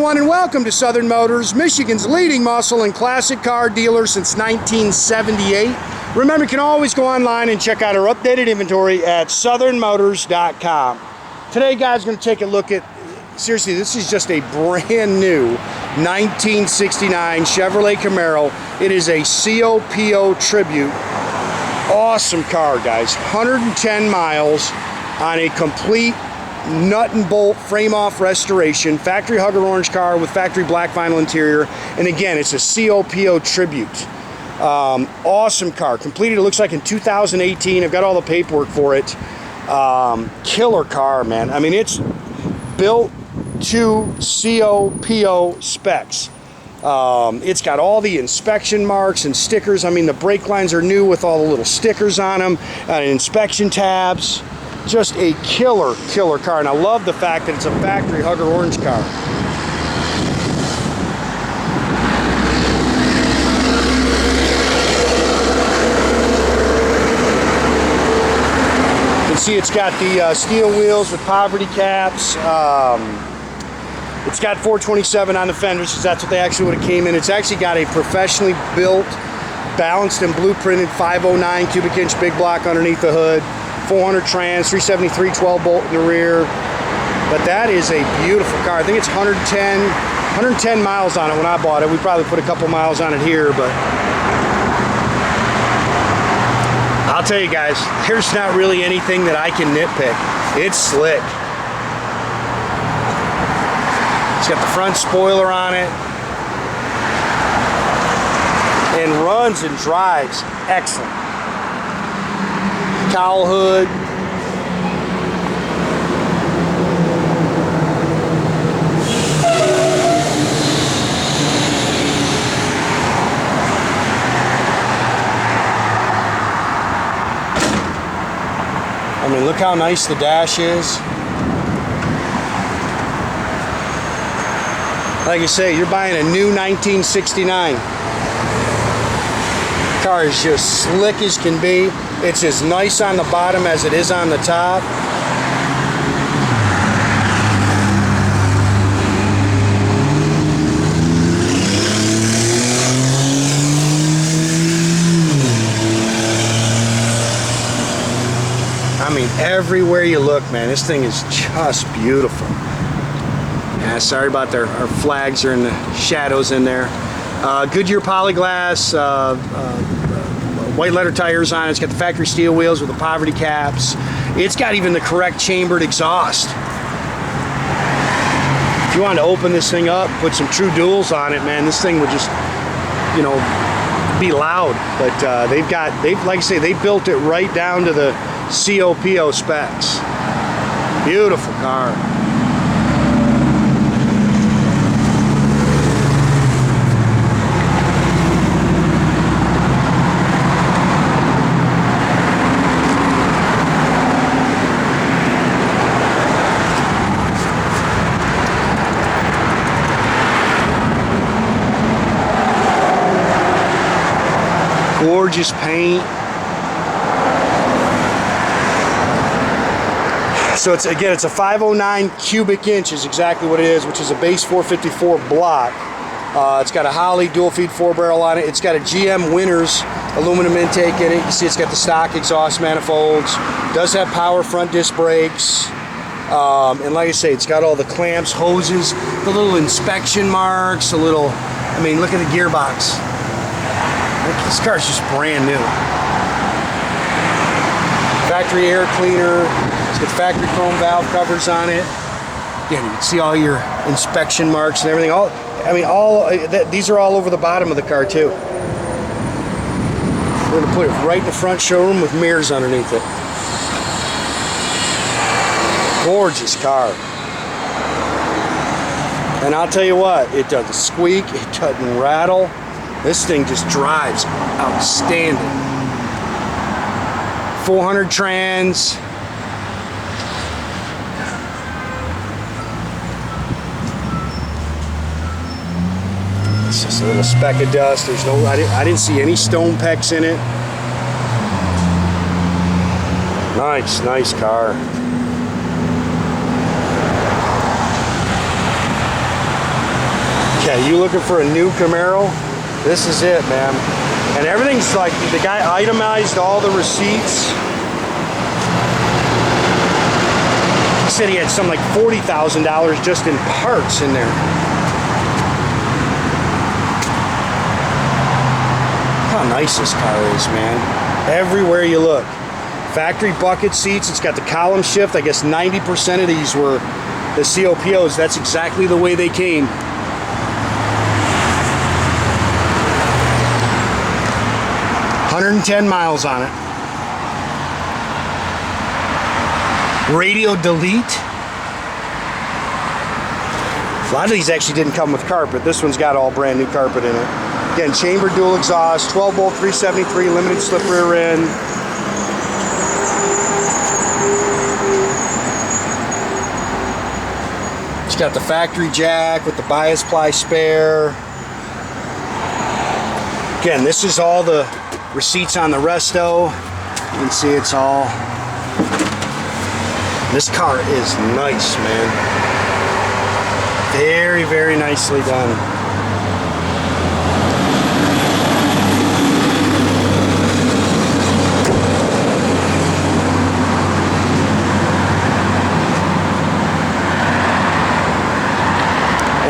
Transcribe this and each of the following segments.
everyone, and welcome to Southern Motors, Michigan's leading muscle and classic car dealer since 1978. Remember, you can always go online and check out our updated inventory at southernmotors.com. Today, guys, we're going to take a look at, seriously, this is just a brand new 1969 Chevrolet Camaro. It is a COPO tribute. Awesome car, guys. 110 miles on a complete nut and bolt frame off restoration, factory hugger orange car with factory black vinyl interior, and again, it's a COPO tribute. Awesome car, completed, it looks like in 2018. I've got all the paperwork for it. Killer car, man. I mean, it's built to COPO specs. It's got all the inspection marks and stickers. I mean, the brake lines are new with all the little stickers on them, inspection tabs. Just a killer car, and I love the fact that it's a factory hugger orange car. You can see it's got the steel wheels with poverty caps. It's got 427 on the fenders, because that's what they actually would have came in. It's actually got a professionally built, balanced and blueprinted 509 cubic inch big block underneath the hood. 400 trans, 373 12 bolt in the rear. But that is a beautiful car. I think it's 110 miles on it when I bought it. We probably put a couple miles on it here, but I'll tell you guys, there's not really anything that I can nitpick. It's slick. It's got the front spoiler on it and runs and drives excellent. Cowl hood. I mean, look how nice the dash is. Like I say, you're buying a new 1969. Car is just slick as can be. It's as nice on the bottom as it is on the top. I mean, everywhere you look, man, this thing is just beautiful. Yeah, sorry about our flags are in the shadows in there. Goodyear Polyglass, white letter tires on it. It's got the factory steel wheels with the poverty caps. It's got even the correct chambered exhaust. If you wanted to open this thing up, put some true duals on it, man, this thing would just, you know, be loud. But like I say, they built it right down to the COPO specs. Beautiful car. Gorgeous paint. So it's a 509 cubic inch is exactly what it is, which is a base 454 block. It's got a Holley dual feed 4-barrel on it. It's got a GM Winners aluminum intake in it. You see it's got the stock exhaust manifolds. Does have power front disc brakes. And like I say, it's got all the clamps, hoses, the little inspection marks, I mean, look at the gearbox. This car's just brand new. Factory air cleaner. It's got factory chrome valve covers on it. Again, you can see all your inspection marks and everything. These are all over the bottom of the car too. We're going to put it right in the front showroom with mirrors underneath it. Gorgeous car. And I'll tell you what, it doesn't squeak, it doesn't rattle. This thing just drives outstanding. 400 trans. It's just a little speck of dust. There's no, I didn't see any stone pecks in it. Nice car. Yeah, you looking for a new Camaro? This is it, man. And everything's like, the guy itemized all the receipts. He said he had something like $40,000 just in parts in there. How nice this car is, man. Everywhere you look. Factory bucket seats. It's got the column shift. I guess 90% of these were the COPOs. That's exactly the way they came. $110 miles on it. Radio delete. A lot of these actually didn't come with carpet. This one's got all brand new carpet in it. Again, chamber dual exhaust, 12 volt 373, limited slip rear end. It's got the factory jack with the bias ply spare. Again, this is all the receipts on the resto. You can see it's all. This car is nice, man. Very, very nicely done.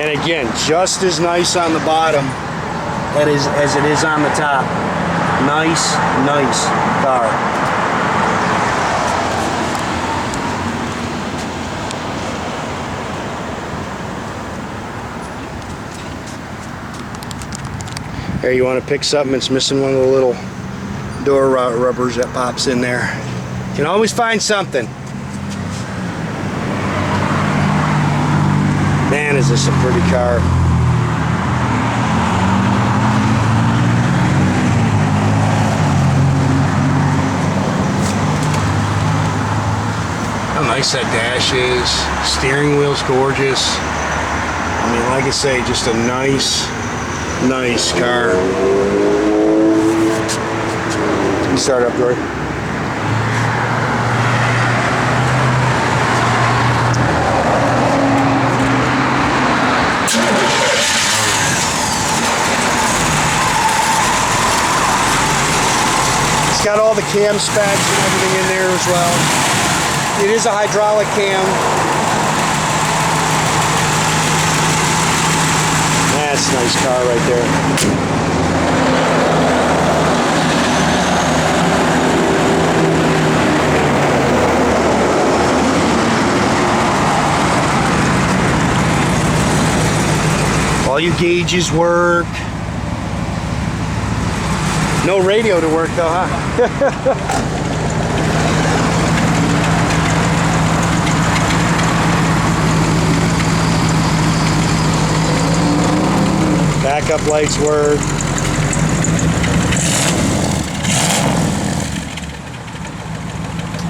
And again, just as nice on the bottom as it is on the top. Nice, nice car. Here, you want to pick something that's missing one of the little door rubbers that pops in there. You can always find something. Man, is this a pretty car. How nice that dash is. Steering wheel's gorgeous. I mean, like I say, just a nice car. You start up, Jory. It's got all the cam specs and everything in there as well. It is a hydraulic cam. That's a nice car right there. All your gauges work. No radio to work though, huh? Backup lights work.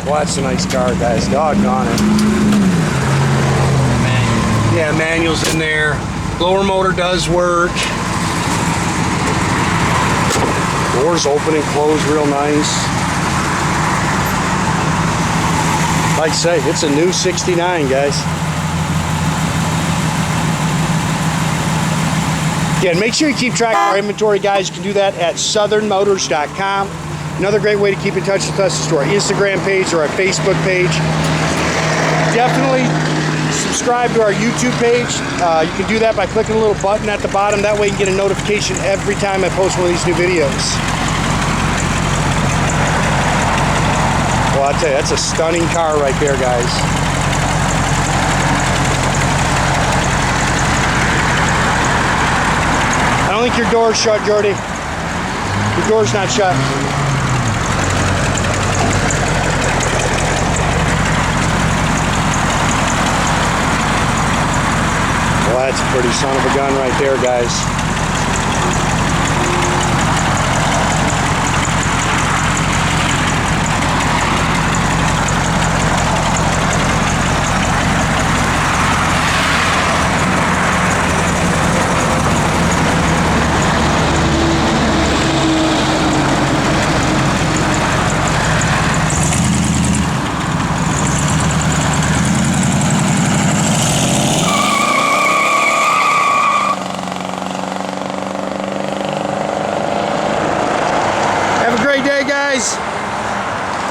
Well, that's a nice car, guys. Doggone it. Yeah, manual's in there. Blower motor does work. Doors open and close real nice. Like I say, it's a new 69, guys. Yeah, and make sure you keep track of our inventory, guys. You can do that at southernmotors.com. Another great way to keep in touch with us is to our Instagram page or our Facebook page. Definitely subscribe to our YouTube page. You can do that by clicking a little button at the bottom. That way you can get a notification every time I post one of these new videos. Well, I'll tell you, that's a stunning car right there, guys. I don't think your door's shut, Jordy. Your door's not shut. Well, that's a pretty son of a gun right there, guys. guys.